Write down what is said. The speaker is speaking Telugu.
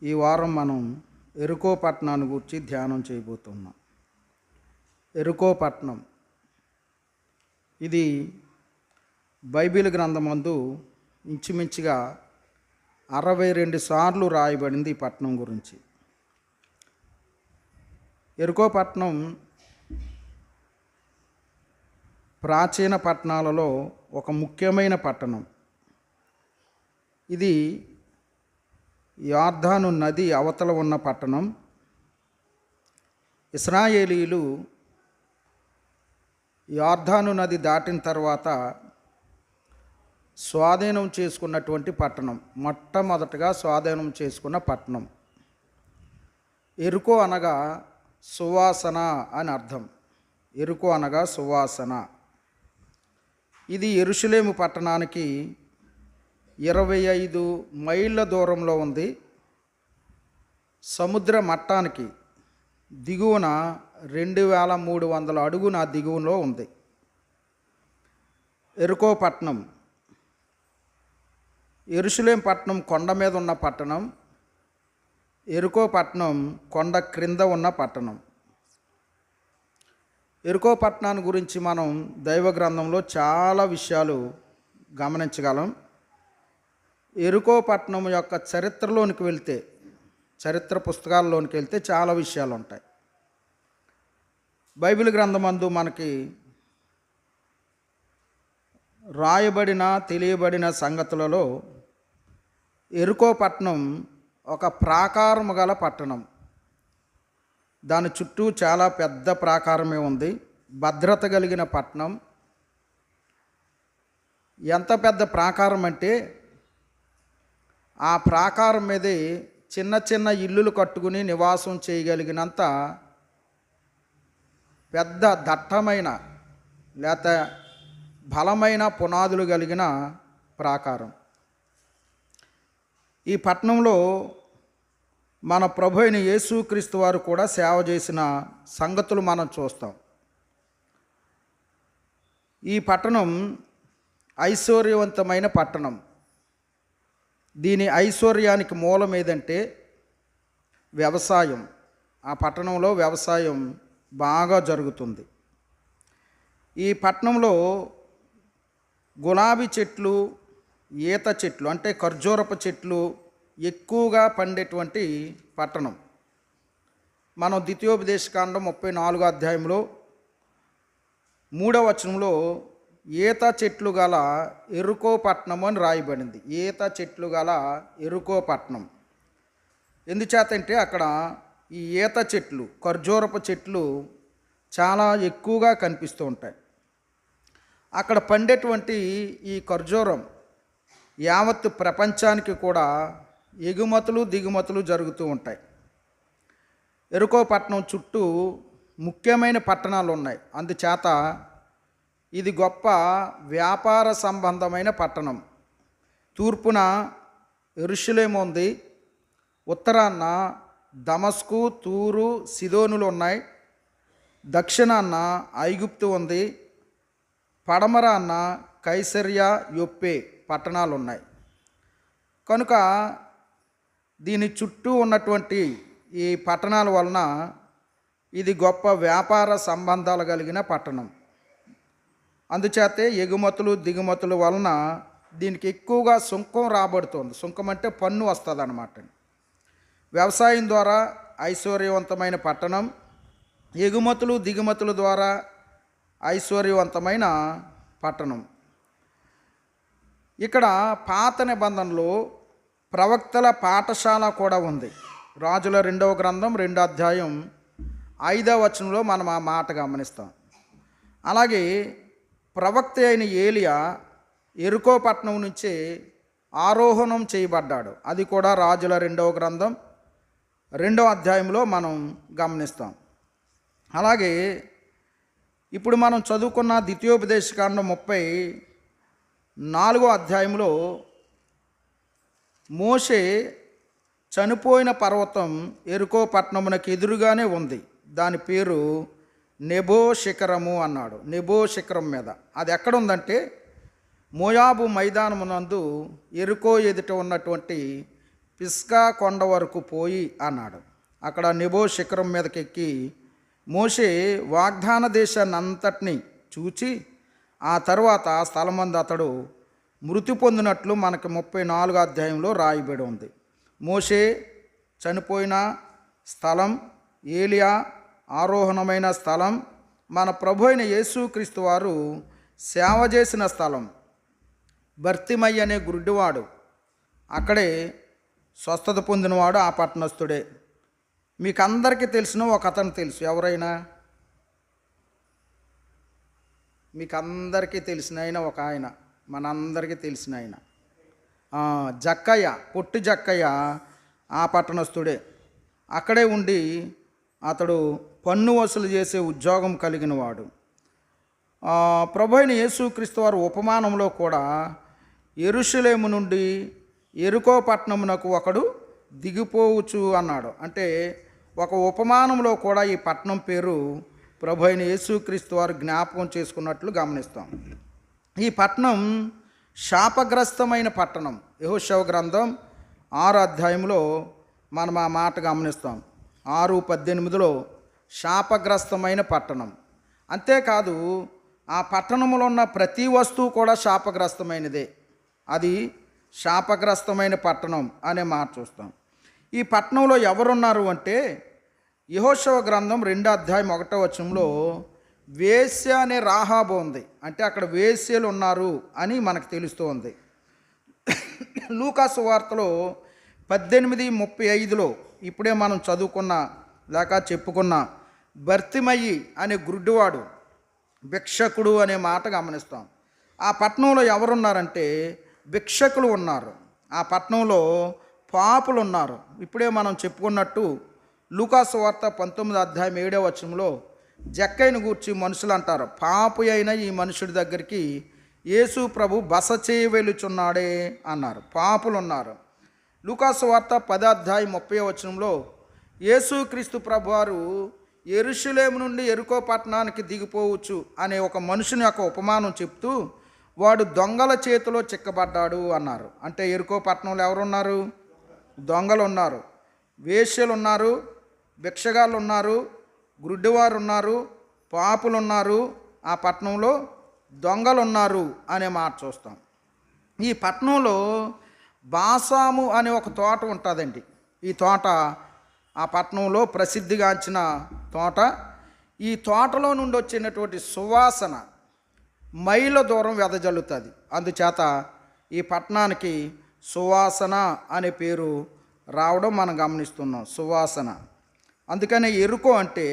ఈ వారం మనం ఎరుకో పట్టణాన్ని గురించి ధ్యానం చేయబోతున్నాం. ఎరుకో పట్టణం ఇది బైబిల్ గ్రంథమందు ఇంచుమించుగా 62 సార్లు రాయబడింది ఈ పట్టణం గురించి. ఎరుకో పట్టణం ప్రాచీన పట్టణాలలో ఒక ముఖ్యమైన పట్టణం. ఇది యొర్దాను నది అవతల ఉన్న పట్టణం. ఇశ్రాయేలీయులు యొర్దాను నది దాటిన తర్వాత స్వాధీనం చేసుకున్నటువంటి పట్టణం, మొట్టమొదటగా స్వాధీనం చేసుకున్న పట్టణం. ఎరుకో అనగా సువాసన అని అర్థం. ఎరుకో అనగా సువాసన. ఇది యెరూషలేము పట్టణానికి 25 మైళ్ళ దూరంలో ఉంది. సముద్ర మట్టానికి దిగువన 2300 అడుగున దిగువలో ఉంది ఎరుకో పట్టణం. యెరూషలేం పట్టణం కొండ మీద ఉన్న పట్టణం. ఎరుకో పట్టణం కొండ క్రింద ఉన్న పట్టణం. ఎరుకో పట్టణాన్ని గురించి మనం దైవ గ్రంథంలో చాలా విషయాలు గమనించగలం. ఎరుకో పట్టణం యొక్క చరిత్రలోనికి వెళ్తే, చరిత్ర పుస్తకాల్లోనికి వెళ్తే చాలా విషయాలు ఉంటాయి. బైబిల్ గ్రంథమందు మనకి రాయబడిన తెలియబడిన సంగతులలో ఎరుకో పట్టణం ఒక ప్రాకారము గల పట్టణం. దాని చుట్టూ చాలా పెద్ద ప్రాకారమే ఉంది. భద్రత కలిగిన పట్టణం. ఎంత పెద్ద ప్రాకారం అంటే ఆ ప్రాకారం మీదే చిన్న చిన్న ఇల్లులు కట్టుకుని నివాసం చేయగలిగినంత పెద్ద దట్టమైన లేక బలమైన పునాదులు కలిగిన ప్రాకారం. ఈ పట్టణంలో మన ప్రభు అయిన యేసుక్రీస్తు వారు కూడా సేవ చేసిన సంగతులు మనం చూస్తాం. ఈ పట్టణం ఐశ్వర్యవంతమైన పట్టణం. దీని ఐశ్వర్యానికి మూలం ఏదంటే వ్యవసాయం. ఆ పట్టణంలో వ్యవసాయం బాగా జరుగుతుంది. ఈ పట్టణంలో గులాబీ చెట్లు, ఈత చెట్లు అంటే ఖర్జూరపు చెట్లు ఎక్కువగా పండేటువంటి పట్టణం. మనం ద్వితీయోపదేశకాండం 34వ అధ్యాయంలో 3వ వచనంలో ఈత చెట్లు గల ఎరుకో పట్టణం అని రాయబడింది. ఈత చెట్లు గల ఎరుకో పట్టణం. ఎందుచేతంటే అక్కడ ఈ ఈత చెట్లు, ఖర్జూరపు చెట్లు చాలా ఎక్కువగా కనిపిస్తూ ఉంటాయి. అక్కడ పండేటువంటి ఈ ఖర్జూరం యావత్తు ప్రపంచానికి కూడా ఎగుమతులు దిగుమతులు జరుగుతూ ఉంటాయి. ఎరుకో పట్టణం చుట్టూ ముఖ్యమైన పట్టణాలు ఉన్నాయి. అందుచేత ఇది గొప్ప వ్యాపార సంబంధమైన పట్టణం. తూర్పున యెరూషలేము ఉంది. ఉత్తరాన దమస్కు, తూరు, సిదోనులు ఉన్నాయి. దక్షిణాన ఐగుప్తు ఉంది. పడమరాన కైసరియా, యొప్పే పట్టణాలు ఉన్నాయి. కనుక దీని చుట్టూ ఉన్నటువంటి ఈ పట్టణాల వలన ఇది గొప్ప వ్యాపార సంబంధాలు కలిగిన పట్టణం. అందుచేతే ఎగుమతులు దిగుమతుల వలన దీనికి ఎక్కువగా సుంకం రాబడుతుంది. సుంకం అంటే పన్ను వస్తుంది అన్నమాట. వ్యవసాయం ద్వారా ఐశ్వర్యవంతమైన పట్టణం. ఎగుమతులు దిగుమతుల ద్వారా ఐశ్వర్యవంతమైన పట్టణం. ఇక్కడ పాత నిబంధనలో ప్రవక్తల పాఠశాల కూడా ఉంది. రాజుల 2వ గ్రంథం 2వ అధ్యాయం 5వ వచనంలో మనం ఆ మాట గమనిస్తాం. అలాగే ప్రవక్త అయిన ఏలియా ఎరుకో పట్టణం నుంచి ఆరోహణం చేయబడ్డాడు. అది కూడా రాజుల 2వ గ్రంథం 2వ అధ్యాయంలో మనం గమనిస్తాం. అలాగే ఇప్పుడు మనం చదువుకున్న ద్వితీయోపదేశకాండం 34వ అధ్యాయంలో మోషే చనిపోయిన పర్వతం ఎరుకో పట్టణమునకు ఎదురుగానే ఉంది. దాని పేరు నెబో శిఖరము అన్నాడు. నెబో శిఖరం మీద. అది ఎక్కడ ఉందంటే మోయాబు మైదానమునందు ఎరుకో ఎదుట ఉన్నటువంటి పిస్గా కొండ వరకు పోయి అన్నాడు. అక్కడ నెబో శిఖరం మీదకి ఎక్కి మోషే వాగ్దాన దేశాన్ని అంతటిని చూచి ఆ తరువాత ఆ స్థలమందు అతడు మృతి పొందినట్లు మనకి 34 అధ్యాయంలో రాయబడి ఉంది. మోషే చనిపోయిన స్థలం, ఏలియా ఆరోహణమైన స్థలం, మన ప్రభు అయిన యేసుక్రీస్తు వారు సేవ చేసిన స్థలం, భర్తిమయ్య అనే గుడ్డివాడు అక్కడే స్వస్థత పొందినవాడు ఆ పట్టణస్థుడే. మీకు అందరికీ తెలిసిన ఒక అతను తెలుసు, ఎవరైనా మీకు అందరికీ తెలిసిన ఆయన ఒక ఆయన, మనందరికీ తెలిసిన ఆయన జక్కయ్య, పొట్టి జక్కయ్య ఆ పట్టణస్థుడే. అక్కడే ఉండి అతడు పన్ను వసూలు చేసే ఉద్యోగం కలిగిన వాడు. ప్రభు అయిన యేసుక్రీస్తు వారు ఉపమానంలో కూడా యెరూషలేము నుండి యెరికో పట్టణమునకు ఒకడు దిగిపోవచ్చు అన్నాడు. అంటే ఒక ఉపమానంలో కూడా ఈ పట్టణం పేరు ప్రభు అయిన యేసుక్రీస్తు వారు జ్ఞాపకం చేసుకున్నట్లు గమనిస్తాం. ఈ పట్టణం శాపగ్రస్తమైన పట్టణం. యెహోషువ గ్రంథం 6 అధ్యాయంలో మనం ఆ మాట గమనిస్తాం. 6:18 శాపగ్రస్తమైన పట్టణం. అంతేకాదు ఆ పట్టణంలో ఉన్న ప్రతి వస్తువు కూడా శాపగ్రస్తమైనదే. అది శాపగ్రస్తమైన పట్టణం అనే మాట చూస్తాం. ఈ పట్టణంలో ఎవరున్నారు అంటే యెహోషువ గ్రంథం 2 అధ్యాయం 1వ వచనంలో వేశ్య అనే రాహాబు ఉంది. అంటే అక్కడ వేశ్యలు ఉన్నారు అని మనకు తెలుస్తోంది. లూకా సువార్తలో 18:35 ఇప్పుడే మనం చదువుకున్న లేక చెప్పుకున్న భర్తిమయ్యి అనే గుడ్డివాడు భిక్షకుడు అనే మాట గమనిస్తాం. ఆ పట్టణంలో ఎవరున్నారంటే భిక్షకులు ఉన్నారు. ఆ పట్టణంలో పాపులు ఉన్నారు. ఇప్పుడే మనం చెప్పుకున్నట్టు లూకా సువార్త 19 అధ్యాయం 7వ వచనంలో జక్కయ్యను గూర్చి మనుషులు అంటారు, పాపి అయిన ఈ మనుషుడి దగ్గరికి యేసు ప్రభు బస చేయవెలుచున్నాడే అన్నారు. పాపులు ఉన్నారు. లూకా సువార్త 10 అధ్యాయం 30వ వచనంలో యేసుక్రీస్తు ప్రభు వారు యెరూషలేము నుండి యెరికో పట్టణానికి దిగిపోవచ్చు అనే ఒక మనుషుని యొక్క ఉపమానం చెప్తూ వాడు దొంగల చేతిలో చిక్కబడ్డాడు అన్నారు. అంటే యెరికో పట్టణంలో ఎవరున్నారు? దొంగలు ఉన్నారు, వేశ్యలు ఉన్నారు, భిక్షగాళ్ళు ఉన్నారు, గుడ్డివారు ఉన్నారు, పాపులు ఉన్నారు. ఆ పట్టణంలో దొంగలు ఉన్నారు అనే మాట చూస్తాం. ఈ పట్టణంలో బాసాము అనే ఒక తోట ఉంటుందండి. ఈ తోట ఆ పట్టణంలో ప్రసిద్ధిగాంచిన తోట. ఈ తోటలో నుండి వచ్చినటువంటి సువాసన మైళ్ళ దూరం వెదజల్లుతుంది. అందుచేత ఈ పట్టణానికి సువాసన అనే పేరు రావడం మనం గమనిస్తున్నాం. సువాసన. అందుకనే యెరికో అంటే